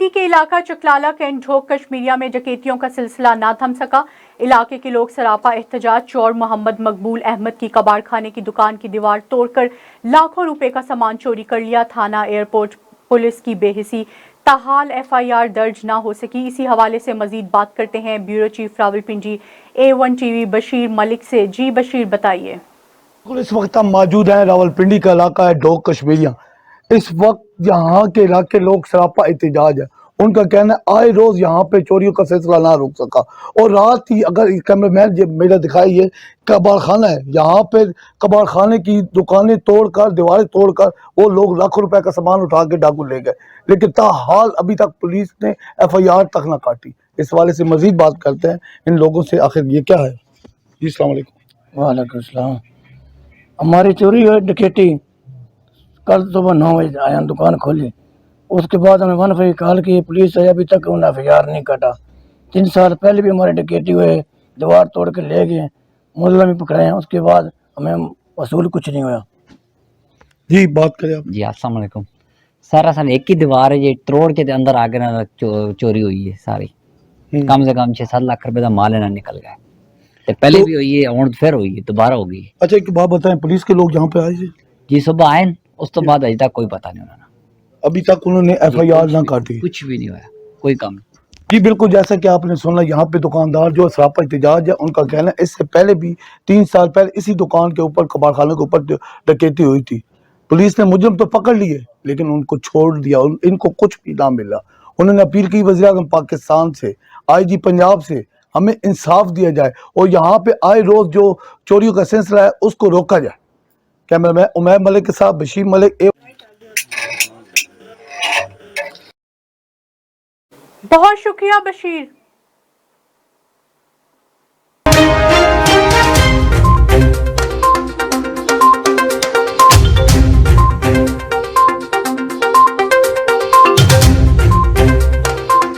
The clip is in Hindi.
रावलपिंडी के इलाका चकलाला कैंट ढोक कश्मीरिया में डकैतियों का सिलसिला ना थम सका। इलाके के लोग सरापा एहतजाज। चोर मोहम्मद मकबूल अहमद की कबाड़ खाने की दुकान की दीवार तोड़कर लाखों रुपए का सामान चोरी कर लिया। थाना एयरपोर्ट पुलिस की बेहिसी, ताहाल FIR दर्ज ना हो सकी। इसी हवाले से मजीद बात करते हैं bureau chief Rawalpindi A1 TV Bashir Malik से। जी बशीर, बताइए। इस वक्त हम मौजूद हैं, रावलपिंडी का इलाका है ढोक कश्मीरिया। इस वक्त यहाँ के इलाके लोग सरापा एहतजाज है। उनका कहना है आए रोज यहाँ पे चोरियों का सिलसिला ना रुक सका। और रात ही अगर कैमरा मैन मेरा दिखाई, ये कबाड़ खाना है, यहाँ पे कबाड़ खाने की दुकानें तोड़कर, दीवारें तोड़कर वो लोग लाखों रुपए का सामान उठा के डाकू ले गए। लेकिन ताहाल अभी तक पुलिस ने FIR तक ना काटी। इस वाले से मजीद बात करते हैं इन लोगों से, आखिर ये क्या है। जी अस्सलाम वालेकुम। वालेकुम सलाम। हमारी चोरी हुई डकैती कल सुबह 9 बजे आया, दुकान खोली। उसके बाद हमें 1 कॉल की, पुलिस आई, अभी तक उन्हें FIR नहीं काटा। 3 साल पहले भी हमारे डकैती हुए, दीवार तोड़ के ले गए, मुल्ला भी पकड़े हैं। उसके बाद हमें वसूल कुछ नहीं हुआ। जी बात करें आप। जी अस्सलाम वालेकुम सर। असल एक ही दीवार है, ये तोड़ के अंदर आगे ना चोरी हुई है सारी। कम से कम 6-7 लाख रुपए का माल है ना निकल गया। तो पहले भी हुई है और फिर हुई है, दोबारा हो गई। अच्छा एक बात बताएं, पुलिस के लोग यहाँ पे आए थे? जी सुबह आए, उस तो बाद अभी तक कोई पता नहीं उन्होंने, अभी तक उन्होंने FIR ना काटी, कुछ भी नहीं हुआ, कोई काम नहीं। जी बिल्कुल, जैसा कि आपने सुना, यहाँ पे दुकानदार जो सरापा एहतजाज है, उनका कहना है इससे पहले भी 3 साल पहले इसी दुकान के ऊपर, कबाड़खाने के ऊपर डकैती हुई थी। पुलिस ने मुजरिम तो पकड़ लिए लेकिन उनको छोड़ दिया, इनको कुछ भी ना मिला। उन्होंने अपील की वज़ीर-ए-आज़म पाकिस्तान से, IG पंजाब से, हमें इंसाफ दिया जाए और यहाँ पे आए रोज जो चोरियों का सिलसिला है उसको रोका जाए। कैमरामैन उमैर मलिक के साथ बशीर मलिक। बहुत शुक्रिया बशीर।